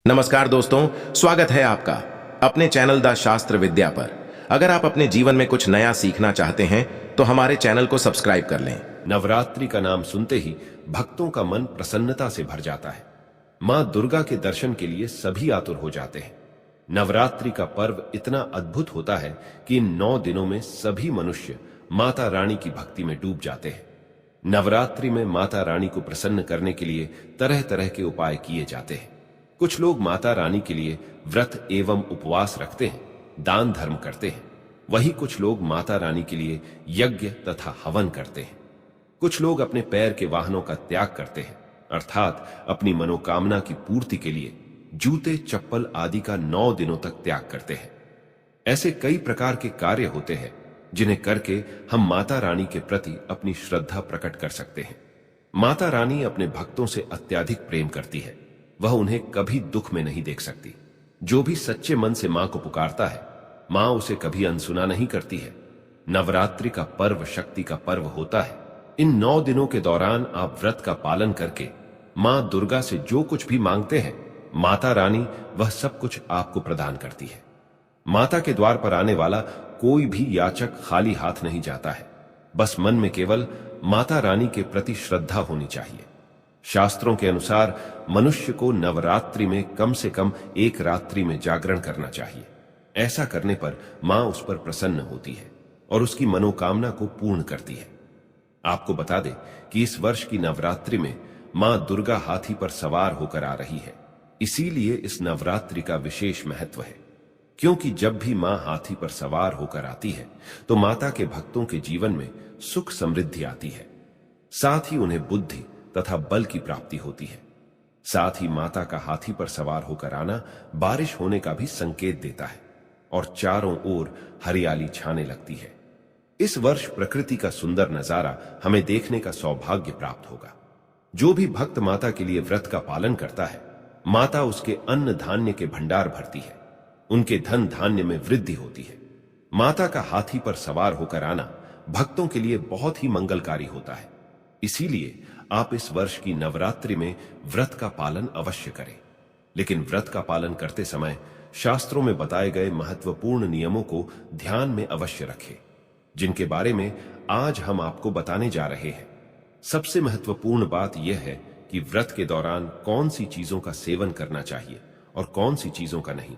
नमस्कार दोस्तों, स्वागत है आपका अपने चैनल द शास्त्र विद्या पर। अगर आप अपने जीवन में कुछ नया सीखना चाहते हैं तो हमारे चैनल को सब्सक्राइब कर लें। नवरात्रि का नाम सुनते ही भक्तों का मन प्रसन्नता से भर जाता है। मां दुर्गा के दर्शन के लिए सभी आतुर हो जाते हैं। नवरात्रि का पर्व इतना अद्भुत होता है कि इन 9 दिनों में सभी मनुष्य माता रानी की भक्ति में डूब जाते हैं। नवरात्रि में माता रानी को प्रसन्न करने के लिए तरह तरह के उपाय किए जाते हैं। कुछ लोग माता रानी के लिए व्रत एवं उपवास रखते हैं, दान धर्म करते हैं। वहीं कुछ लोग माता रानी के लिए यज्ञ तथा हवन करते हैं। कुछ लोग अपने पैर के वाहनों का त्याग करते हैं, अर्थात अपनी मनोकामना की पूर्ति के लिए जूते चप्पल आदि का 9 दिनों तक त्याग करते हैं। ऐसे कई प्रकार के कार्य होते हैं जिन्हें करके हम माता रानी के प्रति अपनी श्रद्धा प्रकट कर सकते हैं। माता रानी अपने भक्तों से अत्यधिक प्रेम करती है। वह उन्हें कभी दुख में नहीं देख सकती। जो भी सच्चे मन से मां को पुकारता है, मां उसे कभी अनसुना नहीं करती है। नवरात्रि का पर्व शक्ति का पर्व होता है। इन 9 दिनों के दौरान आप व्रत का पालन करके मां दुर्गा से जो कुछ भी मांगते हैं, माता रानी वह सब कुछ आपको प्रदान करती है। माता के द्वार पर आने वाला कोई भी याचक खाली हाथ नहीं जाता है। बस मन में केवल माता रानी के प्रति श्रद्धा होनी चाहिए। शास्त्रों के अनुसार मनुष्य को नवरात्रि में कम से कम 1 रात्रि में जागरण करना चाहिए। ऐसा करने पर मां उस पर प्रसन्न होती है और उसकी मनोकामना को पूर्ण करती है। आपको बता दें कि इस वर्ष की नवरात्रि में मां दुर्गा हाथी पर सवार होकर आ रही है। इसीलिए इस नवरात्रि का विशेष महत्व है, क्योंकि जब भी मां हाथी पर सवार होकर आती है तो माता के भक्तों के जीवन में सुख समृद्धि आती है। साथ ही उन्हें बुद्धि तथा बल की प्राप्ति होती है। साथ ही माता का हाथी पर सवार होकर आना बारिश होने का भी संकेत देता है और चारों ओर हरियाली छाने लगती है। इस वर्ष प्रकृति का सुंदर नजारा हमें देखने का सौभाग्य प्राप्त होगा। जो भी भक्त माता के लिए व्रत का पालन करता है, माता उसके अन्न धान्य के भंडार भरती है। उनके धन धान्य में वृद्धि होती है। माता का हाथी पर सवार होकर आना भक्तों के लिए बहुत ही मंगलकारी होता है। इसीलिए आप इस वर्ष की नवरात्रि में व्रत का पालन अवश्य करें। लेकिन व्रत का पालन करते समय शास्त्रों में बताए गए महत्वपूर्ण नियमों को ध्यान में अवश्य रखें, जिनके बारे में आज हम आपको बताने जा रहे हैं। सबसे महत्वपूर्ण बात यह है कि व्रत के दौरान कौन सी चीजों का सेवन करना चाहिए और कौन सी चीजों का नहीं।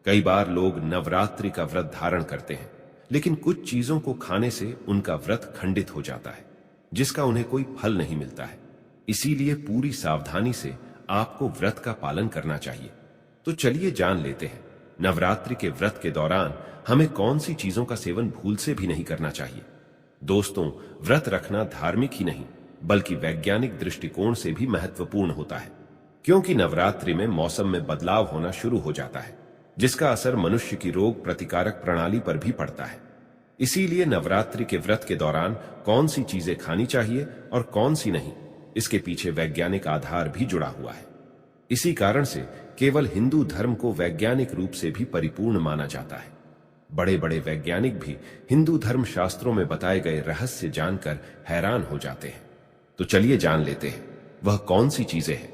कई बार लोग नवरात्रि का व्रत धारण करते हैं, लेकिन कुछ चीजों को खाने से उनका व्रत खंडित हो जाता है, जिसका उन्हें कोई फल नहीं मिलता है। इसीलिए पूरी सावधानी से आपको व्रत का पालन करना चाहिए। तो चलिए जान लेते हैं नवरात्रि के व्रत के दौरान हमें कौन सी चीजों का सेवन भूल से भी नहीं करना चाहिए। दोस्तों, व्रत रखना धार्मिक ही नहीं बल्कि वैज्ञानिक दृष्टिकोण से भी महत्वपूर्ण होता है, क्योंकि नवरात्रि में मौसम में बदलाव होना शुरू हो जाता है, जिसका असर मनुष्य की रोग प्रतिकारक प्रणाली पर भी पड़ता है। इसीलिए नवरात्रि के व्रत के दौरान कौन सी चीजें खानी चाहिए और कौन सी नहीं, इसके पीछे वैज्ञानिक आधार भी जुड़ा हुआ है। इसी कारण से केवल हिंदू धर्म को वैज्ञानिक रूप से भी परिपूर्ण माना जाता है। बड़े बड़े वैज्ञानिक भी हिंदू धर्म शास्त्रों में बताए गए रहस्य जानकर हैरान हो जाते हैं। तो चलिए जान लेते हैं वह कौन सी चीजें हैं।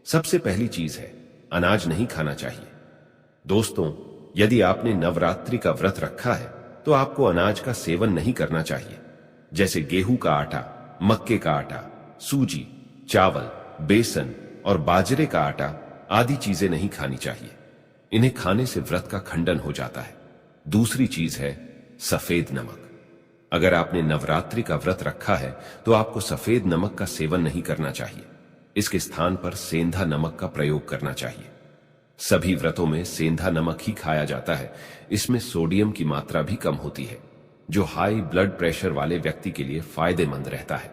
सबसे पहली चीज है, अनाज नहीं खाना चाहिए। दोस्तों, यदि आपने नवरात्रि का व्रत रखा है तो आपको अनाज का सेवन नहीं करना चाहिए। जैसे गेहूं का आटा, मक्के का आटा, सूजी, चावल, बेसन और बाजरे का आटा आदि चीजें नहीं खानी चाहिए। इन्हें खाने से व्रत का खंडन हो जाता है। दूसरी चीज है सफेद नमक। अगर आपने नवरात्रि का व्रत रखा है तो आपको सफेद नमक का सेवन नहीं करना चाहिए। इसके स्थान पर सेंधा नमक का प्रयोग करना चाहिए। सभी व्रतों में सेंधा नमक ही खाया जाता है। इसमें सोडियम की मात्रा भी कम होती है, जो हाई ब्लड प्रेशर वाले व्यक्ति के लिए फायदेमंद रहता है।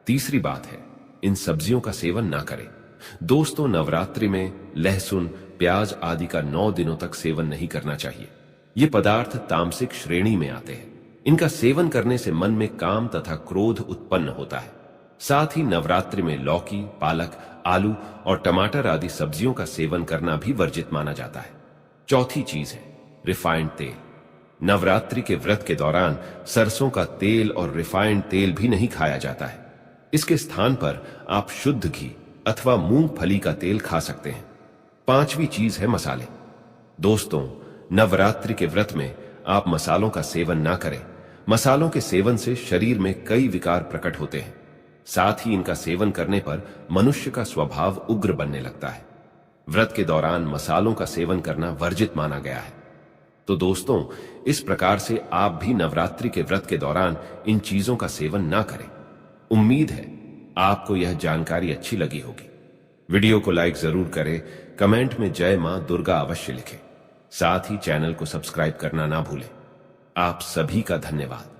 तीसरी बात है, इन सब्जियों का सेवन ना करें। दोस्तों, नवरात्रि में लहसुन, प्याज आदि का 9 दिनों तक सेवन नहीं करना चाहिए। ये पदार्थ तामसिक श्रेणी में आते हैं। इनका सेवन करने से मन में काम तथा क्रोध उत्पन्न होता है। साथ ही नवरात्रि में लौकी, पालक, आलू और टमाटर आदि सब्जियों का सेवन करना भी वर्जित माना जाता है। चौथी चीज है रिफाइंड तेल। नवरात्रि के व्रत के दौरान सरसों का तेल और रिफाइंड तेल भी नहीं खाया जाता है। इसके स्थान पर आप शुद्ध घी अथवा मूंगफली का तेल खा सकते हैं। 5वीं चीज है मसाले। दोस्तों, नवरात्रि के व्रत में आप मसालों का सेवन ना करें। मसालों के सेवन से शरीर में कई विकार प्रकट होते हैं। साथ ही इनका सेवन करने पर मनुष्य का स्वभाव उग्र बनने लगता है। व्रत के दौरान मसालों का सेवन करना वर्जित माना गया है। तो दोस्तों, इस प्रकार से आप भी नवरात्रि के व्रत के दौरान इन चीजों का सेवन ना करें। उम्मीद है आपको यह जानकारी अच्छी लगी होगी। वीडियो को लाइक जरूर करें, कमेंट में जय मां दुर्गा अवश्य लिखें। साथ ही चैनल को सब्सक्राइब करना ना भूलें। आप सभी का धन्यवाद।